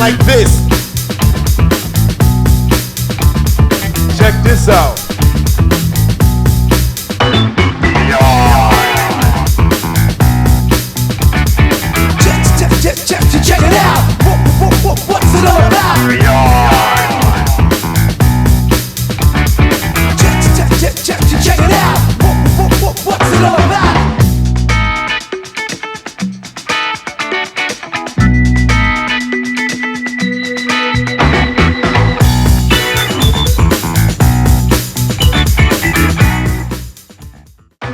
like this. Check this out. Check it out. What's it all about? Check it out. What's it all about?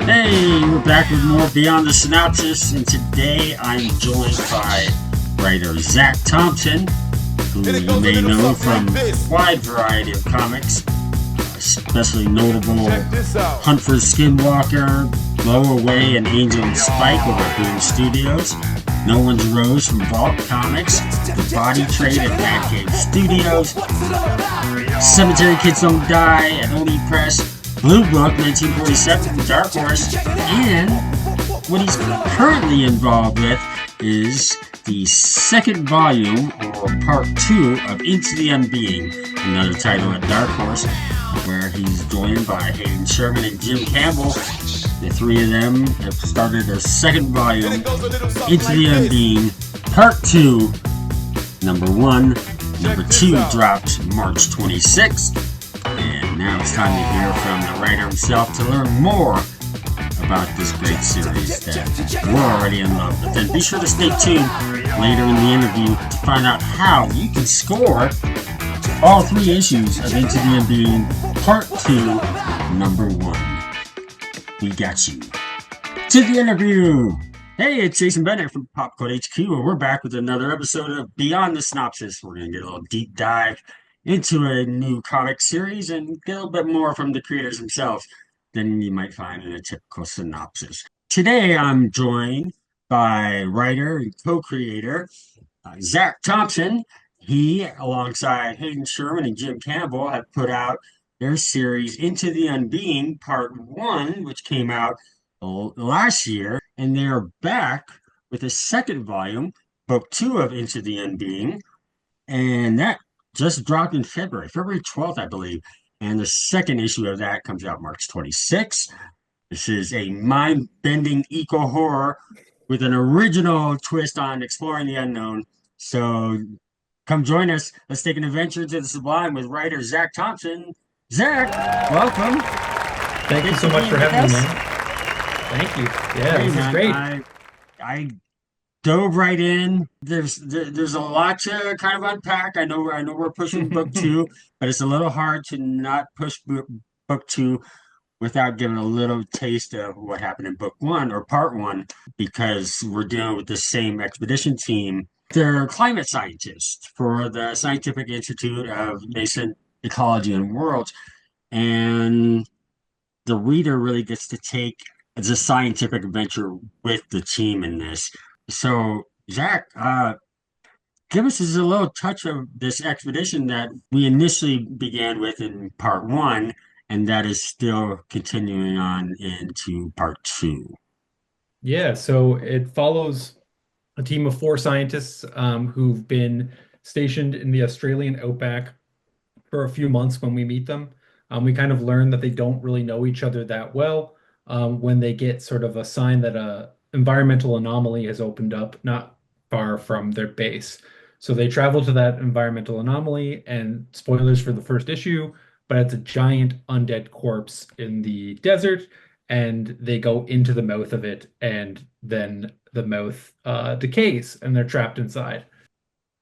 Hey, we're back with more Beyond the Synopsis, and today I'm joined by writer Zac Thompson, who you may know from a wide variety of comics, especially notable Hunt for Skinwalker, Blow Away, and Angel and Spike over at Boom Studios, No One's Rose from Vault Comics, The Body Trade at Batcave Studios, Cemetery Kids Don't Die at Oni Press, Blue Book 1947 from Dark Horse, and what he's currently involved with is the second volume, or part 2, of Into the Unbeing, another title at Dark Horse, where he's joined by Hayden Sherman and Jim Campbell. The three of them have started their second volume, Into the Unbeing, part 2, number 1. Number 2 drops March 26th. And now it's time to hear from the writer himself to learn more about this great series that we're already in love with. And be sure to stay tuned later in the interview to find out how you can score all 3 issues of Into the Unbeing Part 2, number 1. We got you. To the interview! Hey, it's Jason Bennett from PopCultHQ, and we're back with another episode of Beyond the Synopsis. We're going to get a little deep dive into a new comic series and get a little bit more from the creators themselves than you might find in a typical synopsis. Today, I'm joined by writer and co-creator Zac Thompson. He, alongside Hayden Sherman and Jim Campbell, have put out their series Into the Unbeing Part 1, which came out last year, and they're back with a second volume, Book 2 of Into the Unbeing, and that just dropped in February 12th, I believe, and the second issue of that comes out March 26th. This is a mind-bending eco-horror with an original twist on exploring the unknown. So come join us. Let's take an adventure to the sublime with writer Zac Thompson. Zac, welcome. Thank you so much for having me, man. Thank you. Yeah, hey, this is great. I dove right in. There's a lot to kind of unpack. I know we're pushing book 2, but it's a little hard to not push book 2 without giving a little taste of what happened in book 1 or part 1, because we're dealing with the same expedition team. They're climate scientists for the Scientific Institute of Nascent Ecology and Worlds, and the reader really gets to take the scientific adventure with the team in this. So, Zac, give us just a little touch of this expedition that we initially began with in part 1, and that is still continuing on into part 2. Yeah, so it follows a team of 4 scientists who've been stationed in the Australian outback for a few months. When we meet them, we kind of learn that they don't really know each other that well when they get sort of a sign that a environmental anomaly has opened up not far from their base. So they travel to that environmental anomaly, and spoilers for the first issue, but it's a giant undead corpse in the desert, and they go into the mouth of it, and then the mouth decays, and they're trapped inside.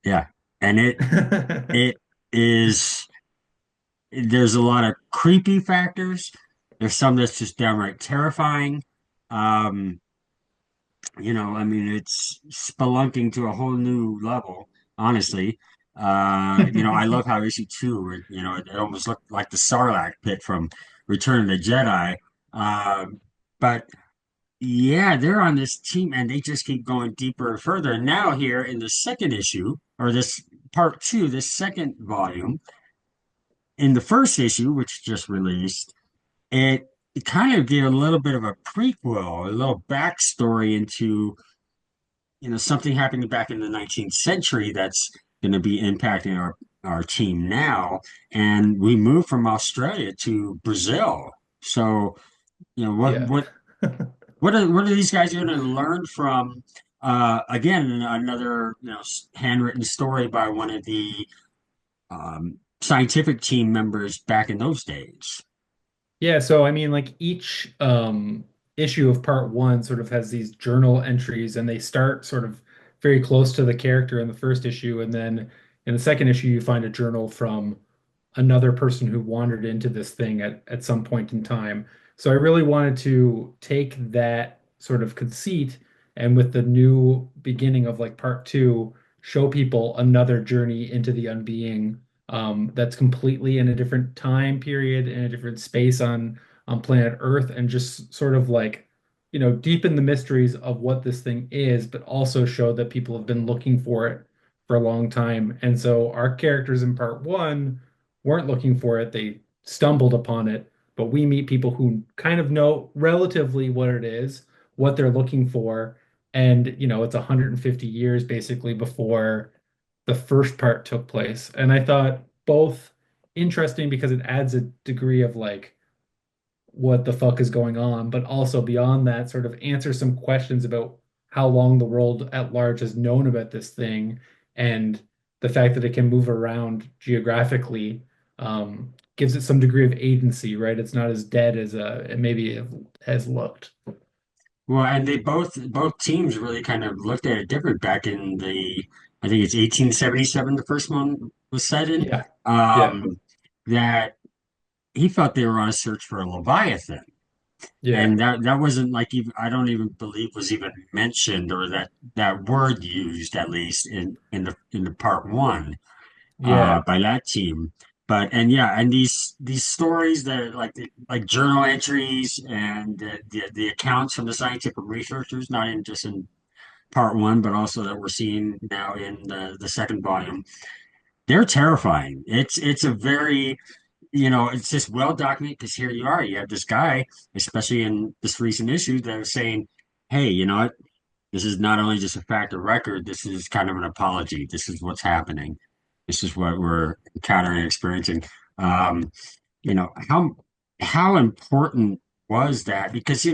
Yeah, and it is. There's a lot of creepy factors. There's some that's just downright terrifying. It's spelunking to a whole new level, honestly. I love how issue 2, it almost looked like the Sarlacc pit from Return of the Jedi. But yeah, they're on this team and they just keep going deeper and further. And now here in the second issue, or this part 2, this second volume, in the first issue, which just released, it kind of gave a little bit of a prequel, a little backstory into, something happening back in the 19th century that's going to be impacting our team now. And we moved from Australia to Brazil. So, what Yeah. what are these guys going to learn from? Again, another handwritten story by one of the scientific team members back in those days. Yeah, so I mean, like each issue of part one sort of has these journal entries, and they start sort of very close to the character in the first issue, and then in the second issue, you find a journal from another person who wandered into this thing at some point in time. So I really wanted to take that sort of conceit and with the new beginning of like part two, show people another journey into the unbeing that's completely in a different time period, in a different space on planet Earth, and just sort of like, deepen the mysteries of what this thing is, but also show that people have been looking for it for a long time. And so our characters in part one weren't looking for it, they stumbled upon it, but we meet people who kind of know relatively what it is, what they're looking for, and it's 150 years basically before the first part took place. And I thought both interesting because it adds a degree of like what the fuck is going on, but also beyond that, sort of answer some questions about how long the world at large has known about this thing and the fact that it can move around geographically gives it some degree of agency, right? It's not as dead as it maybe has looked. Well, and they both teams really kind of looked at it different back in the I think it's 1877 the first one was set in. Yeah. Yeah. Um, that he thought they were on a search for a leviathan, Yeah. and that wasn't like even I don't even believe was even mentioned or that word used at least in the part one Yeah. by that team. But and yeah, and these stories that are like journal entries and the accounts from the scientific researchers, not in just in part one, but also that we're seeing now in the second volume, they're terrifying. It's a very it's just well documented because here you have this guy, especially in this recent issue, that was saying, "Hey, you know what? This is not only just a fact of record, this is kind of an apology. This is what's happening. This is what we're encountering and experiencing." Um, you know, how important was that? Because,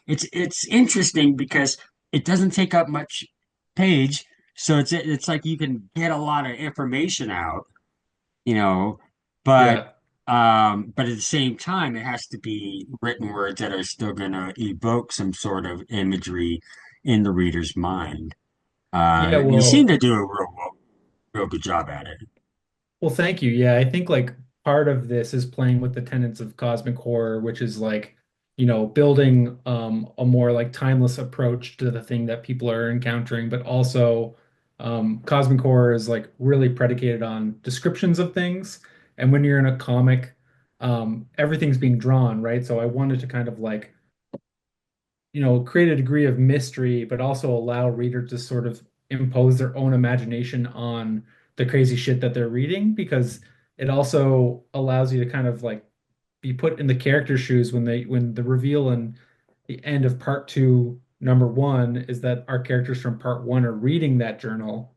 it's interesting because it doesn't take up much page. So it's like you can get a lot of information out, you know, but Yeah. but at the same time, it has to be written words that are still going to evoke some sort of imagery in the reader's mind. Yeah, You seem well, to do a real good job at it. Well, thank you. Yeah, I think like part of this is playing with the tenets of cosmic horror, which is like, building a more like timeless approach to the thing that people are encountering, but also cosmic horror is like really predicated on descriptions of things. And when you're in a comic, everything's being drawn, right? So I wanted to kind of like create a degree of mystery, but also allow readers to sort of impose their own imagination on the crazy shit that they're reading, because it also allows you to kind of like be put in the character's shoes when the reveal in the end of part two, number one, is that our characters from part one are reading that journal.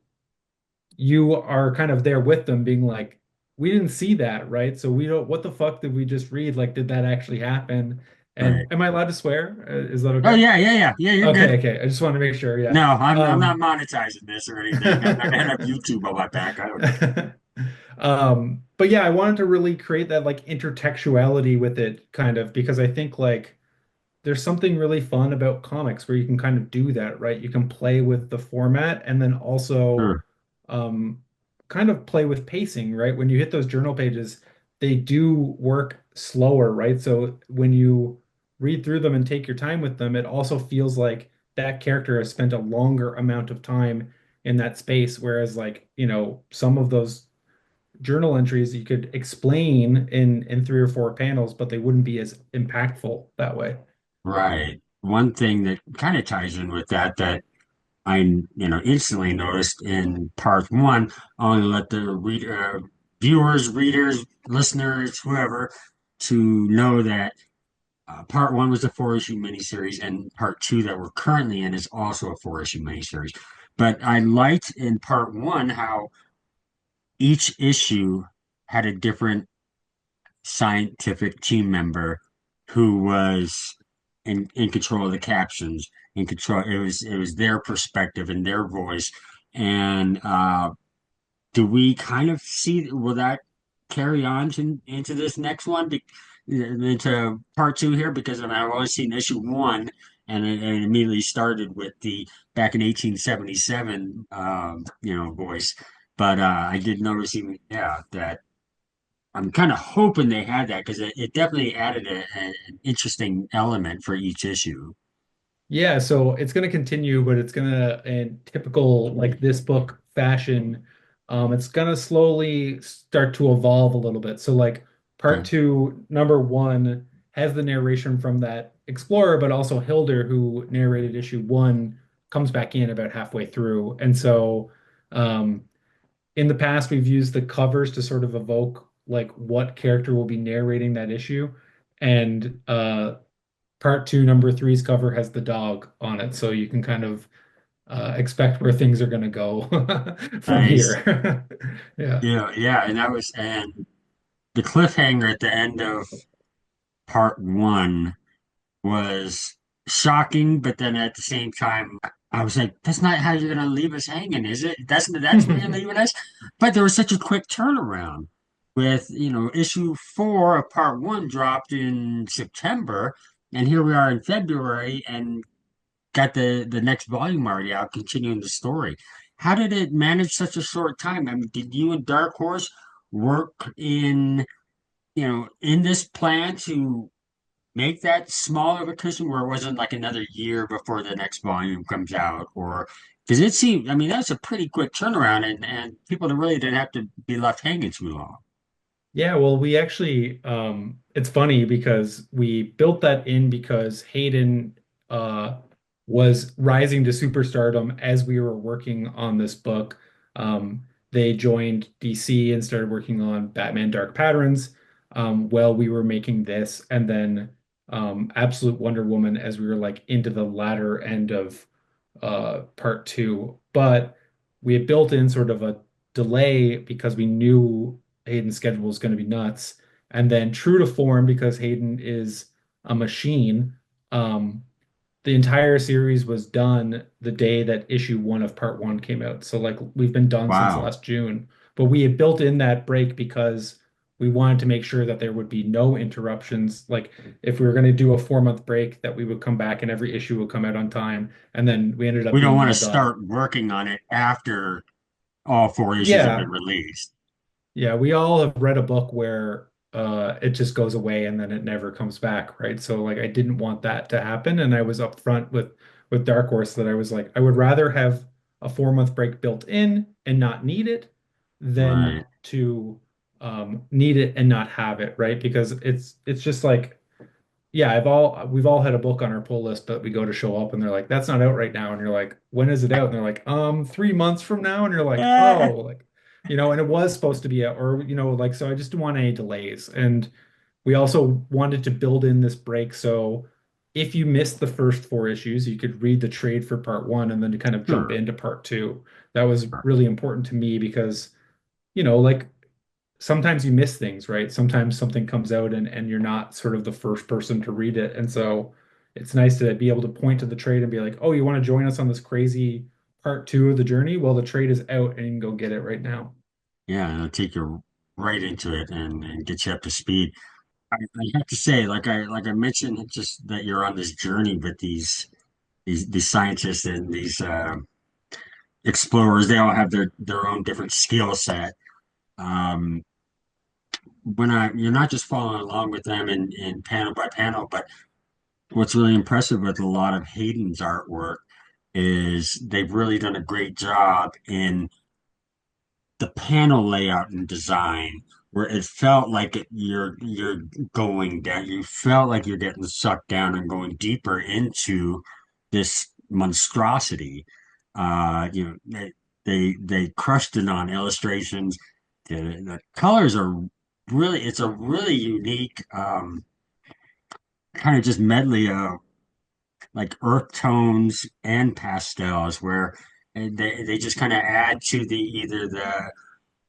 You are kind of there with them being like, we didn't see that, right? So we don't, what the fuck did we just read? Like, did that actually happen? And Right. am I allowed to swear? Is that Oh okay? yeah, yeah, yeah, yeah. You're good. Okay, okay. I just want to make sure. Yeah. No, I'm not Um, monetizing this or anything. I'm not gonna have YouTube on my back. I don't care. but yeah, I wanted to really create that like intertextuality with it, kind of, because I think like there's something really fun about comics where you can kind of do that, right? You can play with the format and then also Sure. um, kind of play with pacing, right? When you hit those journal pages, they do work slower, right? So when you read through them and take your time with them, it also feels like that character has spent a longer amount of time in that space. Whereas, like, some of those journal entries you could explain in three or four panels, but they wouldn't be as impactful that way. Right. One thing that kind of ties in with that I instantly noticed in part one. I only let the viewers, readers, listeners, whoever, to know that part one was a four-issue miniseries, and part two that we're currently in is also a four-issue miniseries. But I liked in part one how each issue had a different scientific team member who was in control of the captions, in control. It was their perspective and their voice. And do we kind of see, will that carry on into this next one, into part two here? Because I mean, I've only seen issue one, and it immediately started with the back in 1877, voice. But I did notice even, yeah, that I'm kind of hoping they had that because it definitely added an interesting element for each issue. Yeah, so it's going to continue, but it's going to, in typical like this book fashion, it's going to slowly start to evolve a little bit. So like part Okay. two, number one has the narration from that explorer, but also Hilder, who narrated issue one, comes back in about halfway through. And so um, in the past, we've used the covers to sort of evoke like what character will be narrating that issue. And part two, number three's cover has the dog on it, so you can kind of expect where things are going to go from Nice. here. Yeah. Yeah, and the cliffhanger at the end of part one was shocking, but then at the same time, I was like, "That's not how you're gonna leave us hanging, is it? That's where you're leaving us." But there was such a quick turnaround with, issue four of part one dropped in September, and here we are in February, and got the next volume already out, continuing the story. How did it manage such a short time? I mean, did you and Dark Horse work in this plan to make that smaller of a cushion where it wasn't like another year before the next volume comes out? Or because it seemed, I mean, that's a pretty quick turnaround, and people really didn't have to be left hanging too long. Yeah, well, we actually, it's funny because we built that in because Hayden was rising to superstardom as we were working on this book. They joined DC and started working on Batman Dark Patterns while we were making this, and then Absolute Wonder Woman as we were like into the latter end of part two. But we had built in sort of a delay because we knew Hayden's schedule was going to be nuts. And then true to form, because Hayden is a machine, um, the entire series was done the day that issue one of part one came out. So like we've been done since Wow. last June, but we had built in that break because we wanted to make sure that there would be no interruptions. Like if we were going to do a 4 month break, that we would come back and every issue would come out on time. And then we ended up We don't being want to all done. start working on it after all four issues have been Yeah, released. yeah, we all have read a book where it just goes away and then it never comes back, right? So like I didn't want that to happen and I was upfront with Dark Horse that I was like I would rather have a 4 month break built in and not need it than Right. to need it and not have it, right? Because it's just like yeah, we've all had a book on our pull list that we go to show up and they're like, that's not out right now. And you're like, when is it out? And they're like, 3 months from now. And you're like, oh, like, and it was supposed to be out, or like so I just didn't want any delays. And we also wanted to build in this break. So if you missed the first four issues, you could read the trade for part one and then to kind of jump Sure. into part two. That was really important to me because, like sometimes you miss things, right? Sometimes something comes out and you're not sort of the first person to read it. And so it's nice to be able to point to the trade and be like, oh, you want to join us on this crazy part two of the journey? Well, the trade is out and you can go get it right now. Yeah, and it'll take you right into it and get you up to speed. I have to say, like I mentioned, just that you're on this journey with these scientists and these explorers. They all have their own different skill set. Um, you're not just following along with them in panel by panel, but what's really impressive with a lot of Hayden's artwork is they've really done a great job in the panel layout and design where it felt like you're going down. You felt like you're getting sucked down and going deeper into this monstrosity. They crushed it on illustrations. The colors are really, it's a really unique kind of just medley of like earth tones and pastels where they just kind of add to the either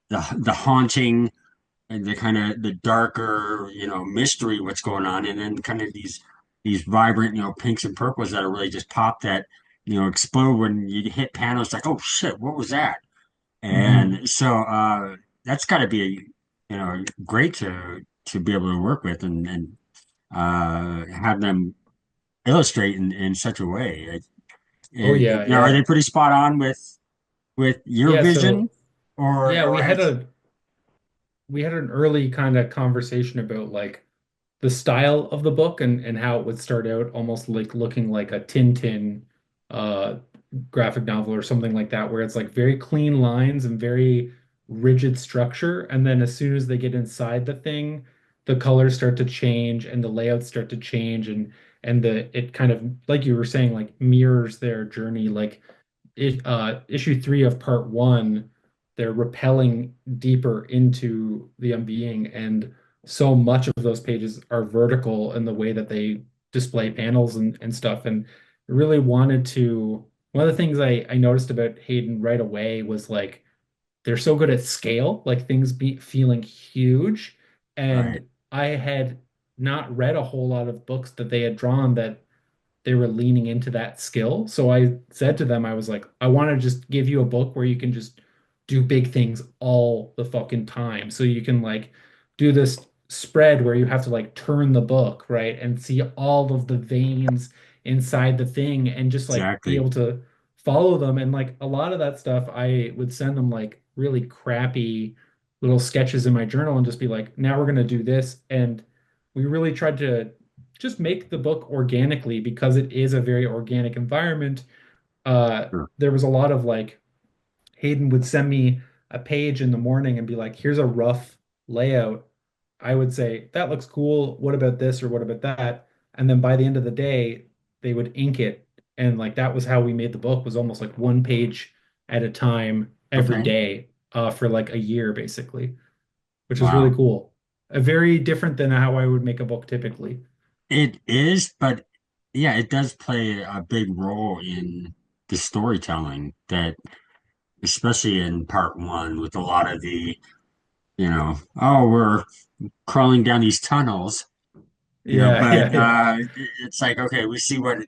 the haunting and the kind of the darker, mystery what's going on, and then kind of these vibrant, pinks and purples that are really just pop that, explode when you hit panels like, oh shit, what was that? Hmm. And so that's got to be, great to be able to work with and have them illustrate in such a way. Oh yeah, Are yeah. they pretty spot on with your Yeah, vision, so or yeah, or has we had an early kind of conversation about like the style of the book and how it would start out almost like looking like a Tintin uh graphic novel or something like that, where it's like very clean lines and very rigid structure. And then as soon as they get inside the thing, the colors start to change and the layouts start to change and the it kind of like you were saying, like mirrors their journey. Like issue three of part one, they're rappelling deeper into the unbeing, and so much of those pages are vertical in the way that they display panels and stuff. And really wanted to, one of the things I noticed about Hayden right away was like they're so good at scale, like things be feeling huge. right? And I had not read a whole lot of books that they had drawn that they were leaning into that skill. So I said to them, I was like, I want to just give you a book where you can just do big things all the fucking time. So you can like do this spread where you have to like turn the book, right? And see all of the veins inside the thing and just like be Exactly. able to follow them. And like a lot of that stuff, I would send them like really crappy little sketches in my journal and just be like, now we're going to do this. And we really tried to just make the book organically because it is a very organic environment. Sure. There was a lot of like Hayden would send me a page in the morning and be like, here's a rough layout. I would say, that looks cool. What about this or what about that? And then by the end of the day, they would ink it. And like that was how we made the book, was almost like one page at a time every Okay. day for like a year, basically, which is really Wow. cool. Very different than how I would make a book typically. It is, but yeah, it does play a big role in the storytelling that, especially in part one, with a lot of oh, we're crawling down these tunnels, Yeah, but yeah, yeah. it's like, okay, we see what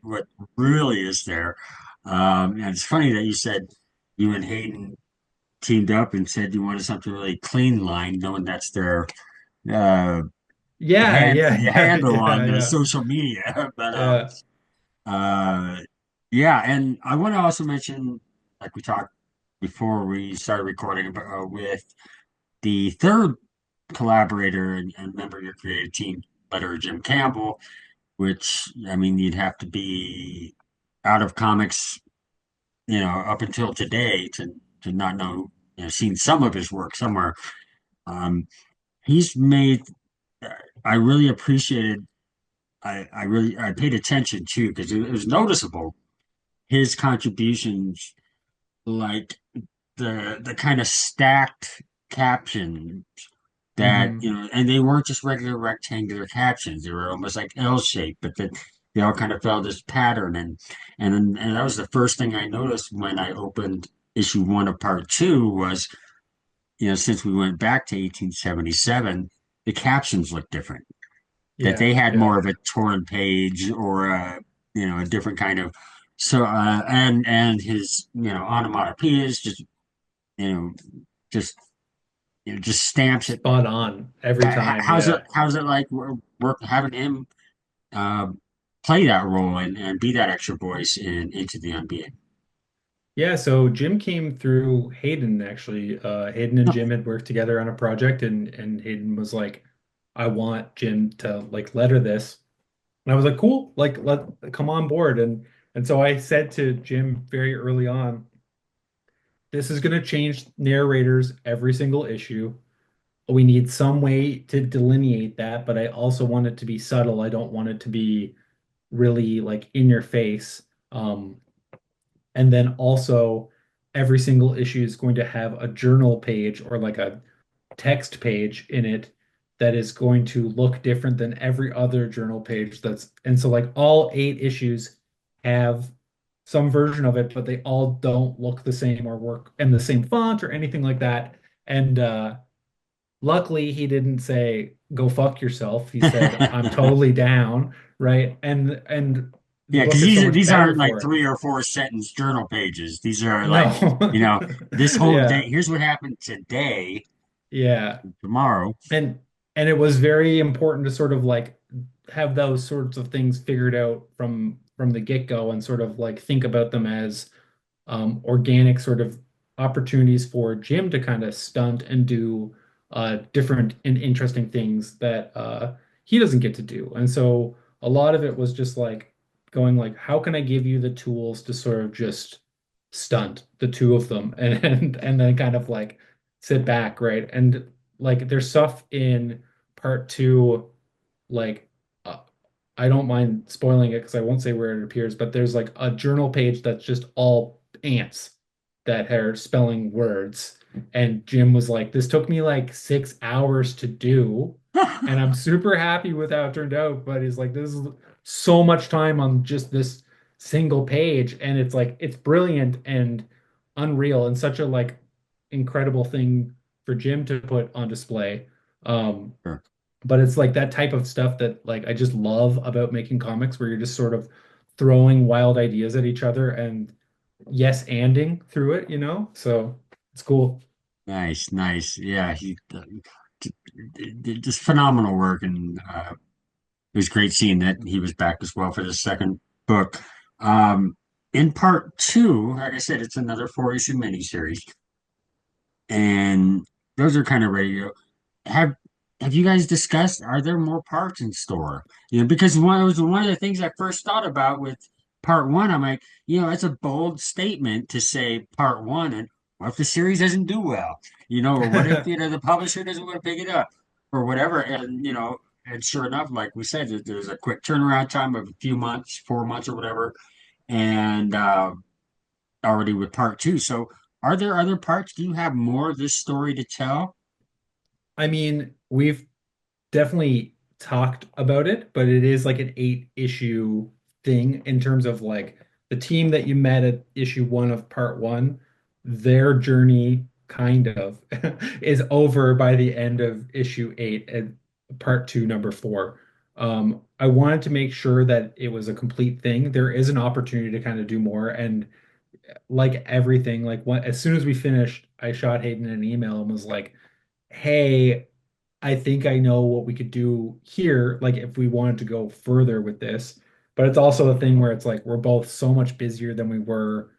really is there. And it's funny that you said you and Hayden teamed up and said you wanted something really clean line, knowing that's their uh, Yeah, yeah, yeah, handle yeah, on yeah, social media. But yeah. uh, yeah, and I want to also mention, like we talked before we started recording, with the third collaborator and member of your creative team, letter Jim Campbell, which I mean, you'd have to be out of comics, up until today to not know, seen some of his work somewhere. Um, he's made. I really appreciated. I paid attention too because it was noticeable his contributions, like the kind of stacked captions that, Hmm. and they weren't just regular rectangular captions. They were almost like L-shaped, but that they all kind of fell this pattern. And that was the first thing I noticed when I opened issue one of part two was, since we went back to 1877, the captions look different. That Yeah, they had yeah. more of a torn page or a different kind of, so and his, onomatopoeias just, you know just just stamps it. Spot on every time. Yeah. How's it like work having him uh, play that role and be that extra voice in Into the Unbeing? Yeah, so Jim came through Hayden actually. Hayden and Jim Okay. had worked together on a project and Hayden was like, I want Jim to like letter this. And I was like, cool, like let come on board. And so I said to Jim very early on, this is gonna change narrators every single issue. We need some way to delineate that, but I also want it to be subtle. I don't want it to be really like in your face. And then also every single issue is going to have a journal page or like a text page in it that is going to look different than every other journal page that's, and so like all eight issues have some version of it, but they all don't look the same or work in the same font or anything like that. And luckily he didn't say go fuck yourself. He said I'm totally down, right? And the Yeah, because book is so much these better aren't like for it. 3 or 4 sentence journal pages. These are like, No. you know, this whole day, Yeah. here's what happened today, Yeah. tomorrow. And and it was very important to sort of like have those sorts of things figured out from the get-go and sort of like think about them as organic sort of opportunities for Jim to kind of stunt and do different and interesting things that he doesn't get to do. And so a lot of it was just like going like, how can I give you the tools to sort of just stunt the two of them and then kind of like sit back, right? And like there's stuff in part two, like uh, I don't mind spoiling it because I won't say where it appears, but there's like a journal page that's just all ants that are spelling words. And Jim was like, this took me like 6 hours to do. And I'm super happy with how it turned out. But he's like, this is so much time on just this single page. And it's like, it's brilliant and unreal and such a like incredible thing for Jim to put on display. Um, Sure. but it's like that type of stuff that like I just love about making comics where you're just sort of throwing wild ideas at each other and yes anding through it, you know? So it's cool. Nice, nice. Yeah, just phenomenal work, and it was great seeing that he was back as well for the second book. Um, in part two, like I said, it's another 4 issue miniseries, and those are kind of ready to go. Have have you guys discussed, are there more parts in store? You know, because it was one of the things I first thought about with part one. I'm like, it's a bold statement to say part one, and what if the series doesn't do well? Or what if, the publisher doesn't want to pick it up or whatever? And, and sure enough, like we said, there's a quick turnaround time of a few months, 4 months or whatever, and already with part two. So are there other parts? Do you have more of this story to tell? I mean, we've definitely talked about it, but it is like an 8 issue thing in terms of like the team that you met at issue one of part one, their journey kind of is over by the end of issue eight and part two, number four. I wanted to make sure that it was a complete thing. There is an opportunity to kind of do more. And like everything, like as soon as we finished, I shot Hayden an email and was like, hey, I think I know what we could do here, like if we wanted to go further with this. But it's also a thing where it's like we're both so much busier than we were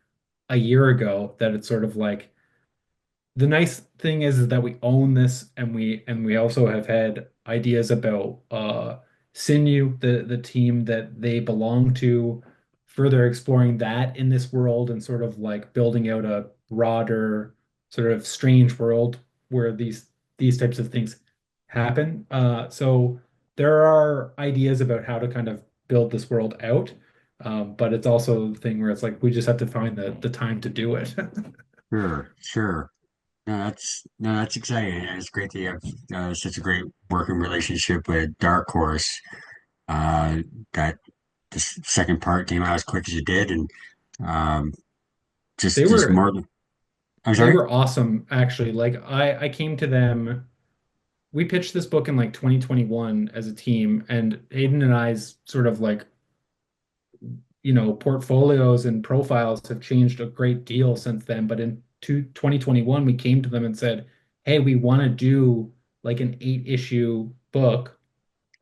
a year ago that it's sort of like the nice thing is that we own this and we also have had ideas about Sinew, the team that they belong to, further exploring that in this world and sort of like building out a broader sort of strange world where these types of things happen. So there are ideas about how to kind of build this world out. But it's also the thing where it's like we just have to find the time to do it. Sure, sure. No, that's exciting. And it's great that you have such a great working relationship with Dark Horse. That the second part came out as quick as it did, and um, They just were more. I'm They sorry. were awesome, actually. Like I came to them. We pitched this book in like 2021 as a team, and Hayden and I's sort of like, portfolios and profiles have changed a great deal since then. But in 2021, we came to them and said, "Hey, we want to do like an 8 issue book.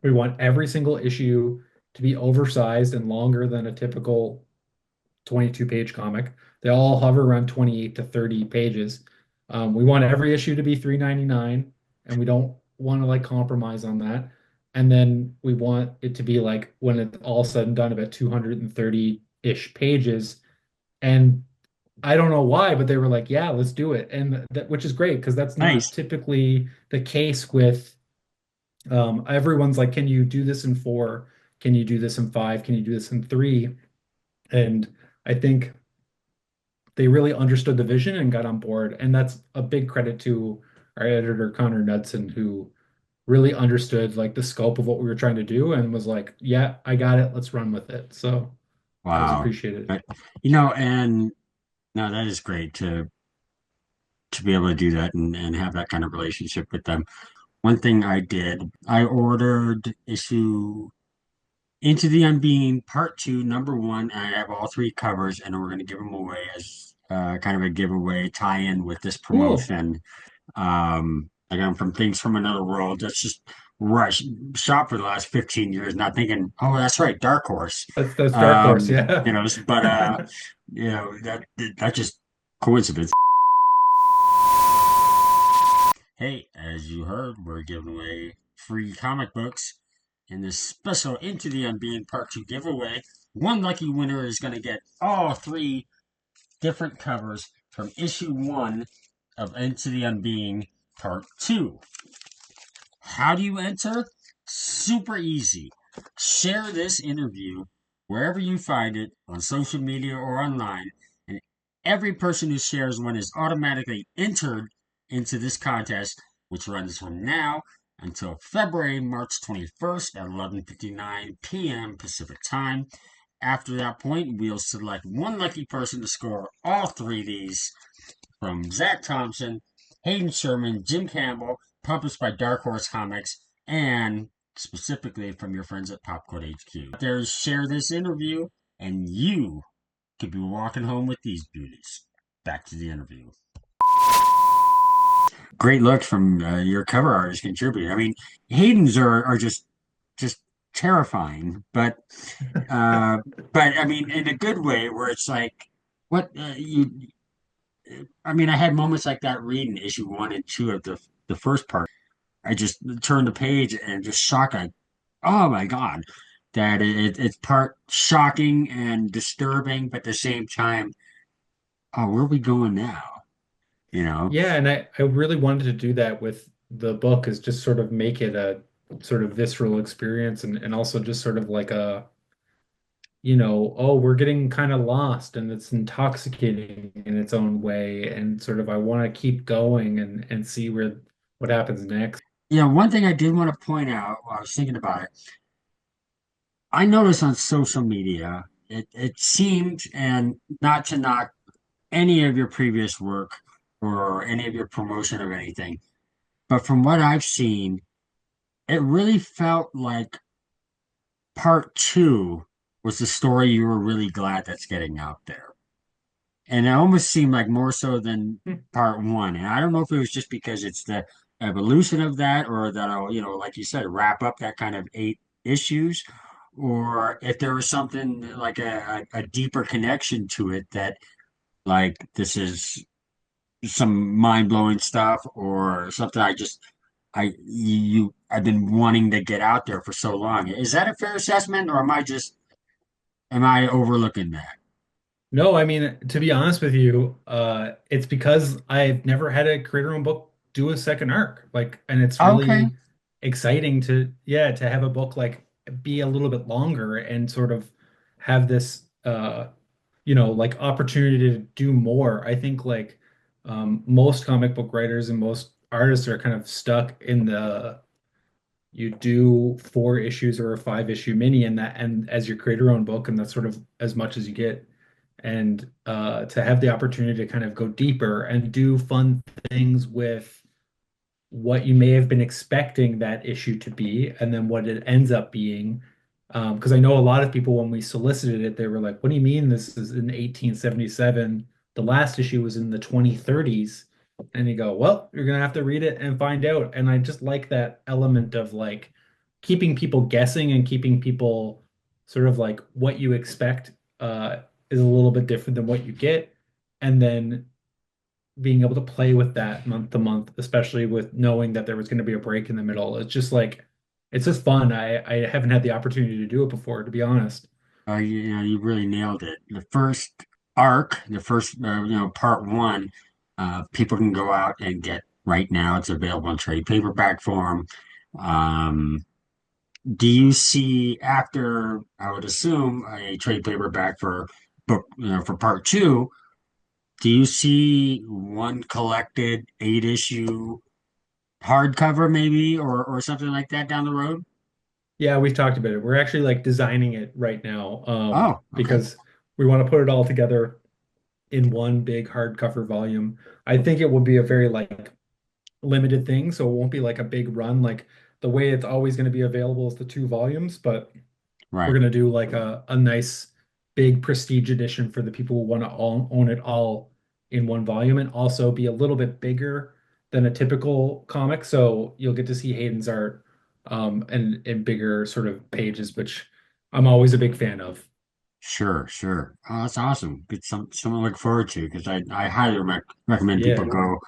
We want every single issue to be oversized and longer than a typical 22-page comic. They all hover around 28 to 30 pages. We want every issue to be 3.99, and we don't want to like compromise on that. And then we want it to be like when it's all said and done about 230-ish pages. And I don't know why, but they were like, "Yeah, let's do it." And that which is great because that's not Nice, typically the case with everyone's like, "Can you do this in four? Can you do this in five? Can you do this in three?" And I think they really understood the vision and got on board. And that's a big credit to our editor, Connor Knudsen, who really understood like the scope of what we were trying to do and was like, yeah, I got it. Let's run with it. So that was wow. appreciated. But and no, that is great to to be able to do that and have that kind of relationship with them. One thing I did, I ordered issue Into the Unbeing Part Two, number one. And I have all three covers, and we're going to give them away as kind of a giveaway tie-in with this Cool. promotion. I got them from Things from Another World. That's just rush shop for the last 15 years, not thinking, oh, that's right, Dark Horse. That's Dark Horse, yeah. But that just coincidence. Hey, as you heard, we're giving away free comic books in this special Into the Unbeing Part 2 giveaway. One lucky winner is going to get all three different covers from issue 1 of Into the Unbeing Part 2. How do you enter? Super easy. Share this interview wherever you find it, on social media or online, and every person who shares one is automatically entered into this contest, which runs from now until March 21st at 11:59 p.m. Pacific Time. After that point, we'll select one lucky person to score all three of these from Zac Thompson, Hayden Sherman, Jim Campbell, published by Dark Horse Comics, and specifically from your friends at PopCultHQ. There's share this interview, and you could be walking home with these beauties. Back to the interview. Great look from your cover artist contributor. I mean, Hayden's are just terrifying, uh, but I mean, in a good way, where it's like, what you. I mean, I had moments like that reading issue 1 and 2 of the first part. I just turned the page and just shocked. Oh my God, that it's part shocking and disturbing, but at the same time, oh, where are we going now? You know? Yeah, and I really wanted to do that with the book is just sort of make it a sort of visceral experience and also just sort of like a, oh, we're getting kind of lost and it's intoxicating in its own way and sort of I want to keep going and see what happens next. Yeah, one thing I did want to point out while I was thinking about it, I noticed on social media, it seemed, and not to knock any of your previous work or any of your promotion of anything, but from what I've seen, it really felt like part two was the story you were really glad that's getting out there. And it almost seemed like more so than Hmm. part one. And I don't know if it was just because it's the evolution of that, or that I'll, like you said, wrap up that kind of 8 issues, or if there was something like a deeper connection to it that, like, this is some mind-blowing stuff or something I've been wanting to get out there for so long. Is that a fair assessment, or am I overlooking that? No, I mean, to be honest with you, it's because I've never had a creator-owned book do a second arc. Like, and it's Okay. really exciting to, yeah, to have a book like be a little bit longer and sort of have this, like opportunity to do more. I think like most comic book writers and most artists are kind of stuck in the you do 4 issues or a 5 issue mini and as your creator-owned book, and that's sort of as much as you get and to have the opportunity to kind of go deeper and do fun things with what you may have been expecting that issue to be and then what it ends up being. Because I know a lot of people, when we solicited it, they were like, what do you mean this is in 1877? The last issue was in the 2030s. And you go, well, you're gonna have to read it and find out. And I just like that element of like keeping people guessing and keeping people sort of like what you expect is a little bit different than what you get. And then being able to play with that month to month, especially with knowing that there was going to be a break in the middle. It's just like it's just fun. I haven't had the opportunity to do it before, to be honest. You really nailed it. The first arc, the first, part one, people can go out and get right now. It's available in trade paperback form. Um, do you see after, I would assume, a trade paperback for book, for part two, do you see one collected 8 issue hardcover maybe, or something like that down the road? Yeah, we've talked about it. We're actually like designing it right now, Oh, okay. because we want to put it all together in one big hardcover volume. I think it will be a very like limited thing, so it won't be like a big run. Like the way it's always going to be available is the 2 volumes, but we're Right. going to do like a nice big prestige edition for the people who want to own it all in one volume, and also be a little bit bigger than a typical comic. So you'll get to see Hayden's art and in bigger sort of pages, which I'm always a big fan of. Sure, sure. Oh, that's awesome. Good, something to look forward to because I highly recommend people Yeah. go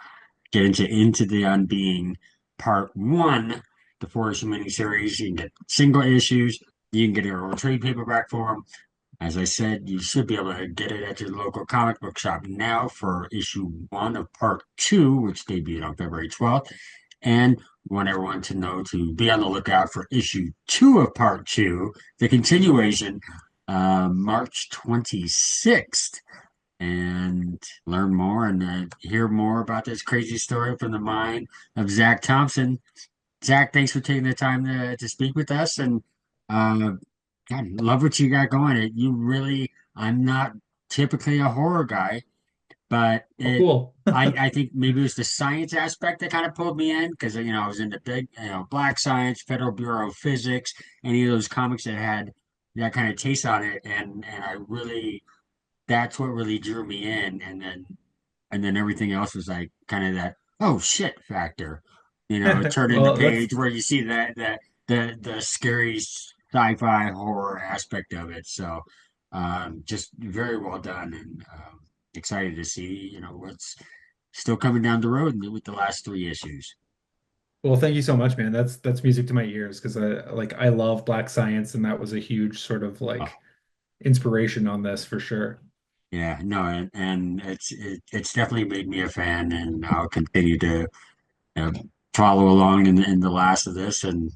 get into the Unbeing Part One, the 4 issue miniseries. You can get single issues. You can get a trade paperback for them. As I said, you should be able to get it at your local comic book shop now for issue 1 of Part 2, which debuted on February 12th. And want everyone to know to be on the lookout for issue 2 of Part 2, the continuation, March 26th, and learn more and hear more about this crazy story from the mind of Zac Thompson. Zac, thanks for taking the time to speak with us, and uh, God, love what you got going. You really, I'm not typically a horror guy, but Oh, cool. I think maybe it was the science aspect that kind of pulled me in because, I was into big, Black Science, Federal Bureau of Physics, any of those comics that had that kind of taste on it. And I really, that's what really drew me in. And then everything else was like kind of that, oh shit factor, turning the Well, that's page where you see the scary sci-fi horror aspect of it. So, just very well done, and excited to see, what's still coming down the road with the last 3 issues. well, thank you so much, man. That's music to my ears because I love Black Science, and that was a huge sort of Oh, like inspiration on this for sure. yeah, no, and it's definitely made me a fan, and I'll continue to uh, follow along in the last of this, and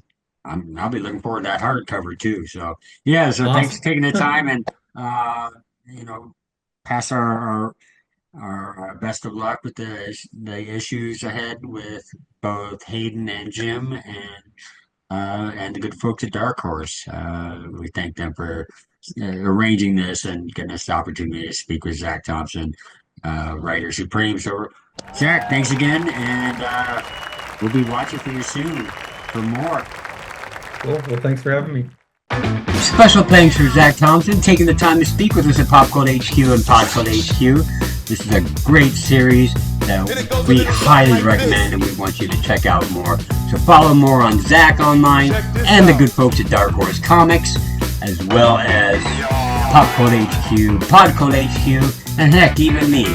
I'll be looking forward to that hardcover too. So yeah, so thanks for Awesome. taking the time, and uh, you know, pass our best of luck with the issues ahead with both Hayden and Jim, and the good folks at Dark Horse. We thank them for arranging this and getting us the opportunity to speak with Zac Thompson, writer supreme. So, Zac, thanks again, and we'll be watching for you soon for more. Cool. Well, thanks for having me. Special thanks for Zac Thompson taking the time to speak with us at PopCultHQ and PopCultHQ. This is a great series that we highly recommend, and we want you to check out more. So follow more on Zac online and the good folks at Dark Horse Comics, as well as PopCultHQ, PodCultHQ, and heck, even me.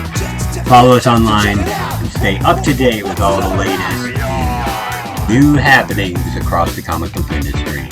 Follow us online and stay up to date with all the latest new happenings across the comic book industry.